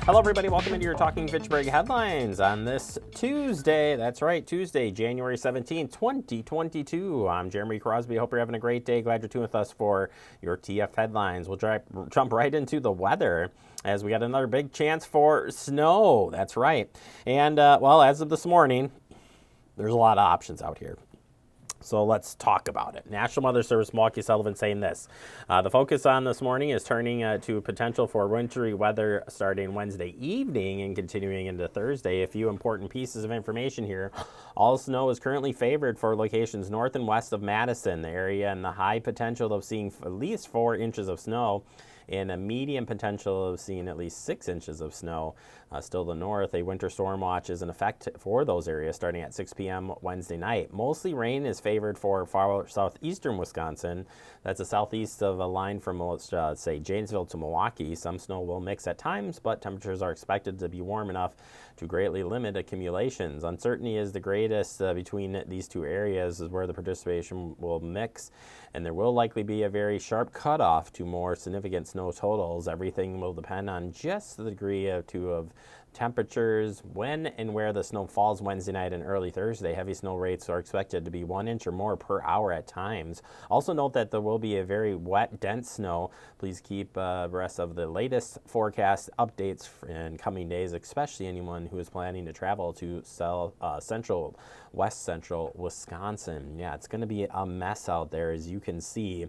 Hello, everybody. Welcome into your Talking Fitchburg headlines on this Tuesday. That's right, Tuesday, January 17th, 2022. I'm Jeremy Crosby. Hope you're having a great day. Glad you're tuning with us for your TF headlines. We'll jump right into the weather as we got another big chance for snow. That's right. And, well, as of this morning, there's a lot of options out here. So let's talk about it. National Weather Service Milwaukee Sullivan saying this. The focus on this morning is turning to potential for wintry weather starting Wednesday evening and continuing into Thursday. A few important pieces of information here. All snow is currently favored for locations north and west of Madison, the area, and the high potential of seeing at least 4 inches of snow and a medium potential of seeing at least 6 inches of snow. Still the north, a winter storm watch is in effect for those areas starting at 6 p.m. Wednesday night. Mostly rain is favored for far southeastern Wisconsin. That's a southeast of a line from, let's say, Janesville to Milwaukee. Some snow will mix at times, but temperatures are expected to be warm enough to greatly limit accumulations. Uncertainty is the greatest between these two areas, is where the precipitation will mix, and there will likely be a very sharp cutoff to more significant snow totals. Everything will depend on just the degree of temperatures, when and where the snow falls Wednesday night and early Thursday. Heavy snow rates are expected to be 1 inch or more per hour at times. Also note that there will be a very wet, dense snow. Please keep abreast of the latest forecast updates in coming days, especially anyone who is planning to travel to west central Wisconsin. Yeah, it's going to be a mess out there, as you can see.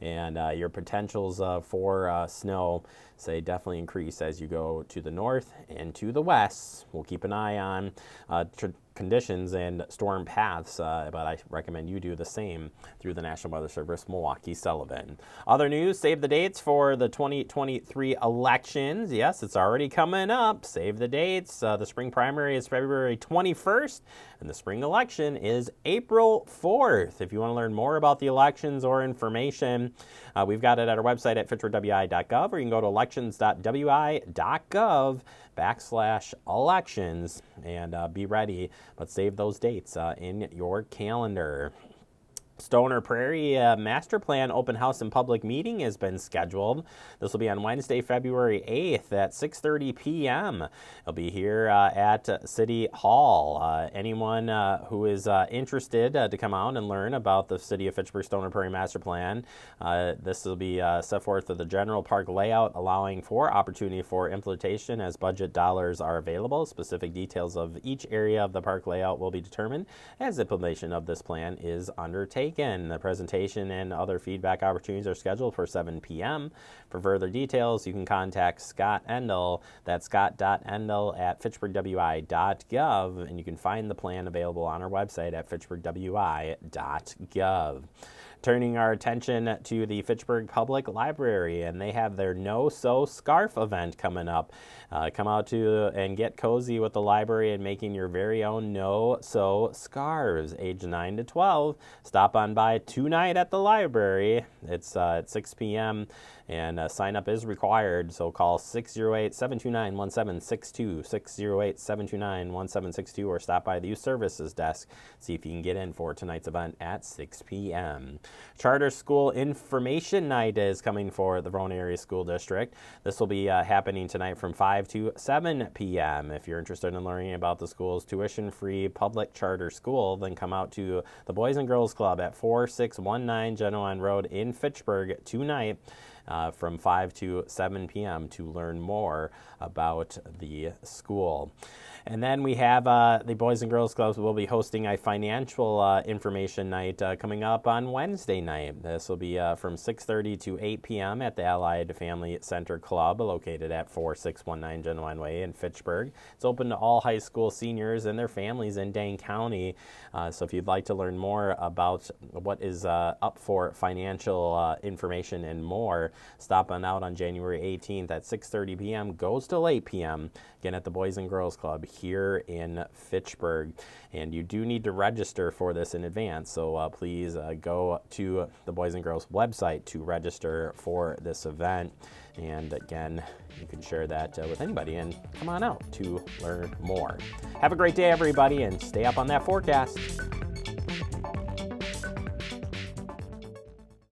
And your potentials for snow, definitely increase as you go to the north and to the west. We'll keep an eye on conditions and storm paths, but I recommend you do the same through the National Weather Service Milwaukee Sullivan. Other news, save the dates for the 2023 elections. Yes, it's already coming up. Save the dates. The spring primary is February 21st, and the spring election is April 4th. If you want to learn more about the elections or information, we've got it at our website at fitchburgwi.gov, or you can go to elections.wi.gov/elections and be ready, but save those dates in your calendar. Stoner Prairie Master Plan Open House and Public Meeting has been scheduled. This will be on Wednesday, February 8th at 6:30 p.m. It'll be here at City Hall. Anyone who is interested to come out and learn about the City of Fitchburg Stoner Prairie Master Plan, this will be set forth with the general park layout, allowing for opportunity for implementation as budget dollars are available. Specific details of each area of the park layout will be determined as implementation of this plan is undertaken. The presentation and other feedback opportunities are scheduled for 7 p.m. For further details, you can contact Scott Endel. That's scott.endel at fitchburgwi.gov, and you can find the plan available on our website at fitchburgwi.gov. Turning our attention to the Fitchburg Public Library, and they have their No Sew Scarf event coming up. Come out to and get cozy with the library and making your very own No Sew scarves, age 9 to 12. Stop on by tonight at the library. It's at 6 p.m. and sign up is required. So call 608-729-1762, 608-729-1762, or stop by the youth services desk. See if you can get in for tonight's event at 6 p.m. Charter School Information Night is coming for the Verona Area School District. This will be happening tonight from 5 to 7 p.m. If you're interested in learning about the school's tuition-free public charter school, then come out to the Boys and Girls Club at 4619 Genoan Road in Fitchburg tonight from 5 to 7 p.m. to learn more about the school. And then we have the Boys and Girls Clubs will be hosting a financial information night coming up on Wednesday night. This will be from 6:30 to 8 p.m. at the Allied Family Center Club, located at 4619 Genoan Way in Fitchburg. It's open to all high school seniors and their families in Dane County. So if you'd like to learn more about what is up for financial information and more, stop on out on January 18th at 6:30 p.m. Goes till 8 p.m. Again at the Boys and Girls Club here in Fitchburg. And you do need to register for this in advance, so please go to the Boys and Girls website to register for this event. And again, you can share that with anybody and come on out to learn more. Have a great day, everybody, and stay up on that forecast.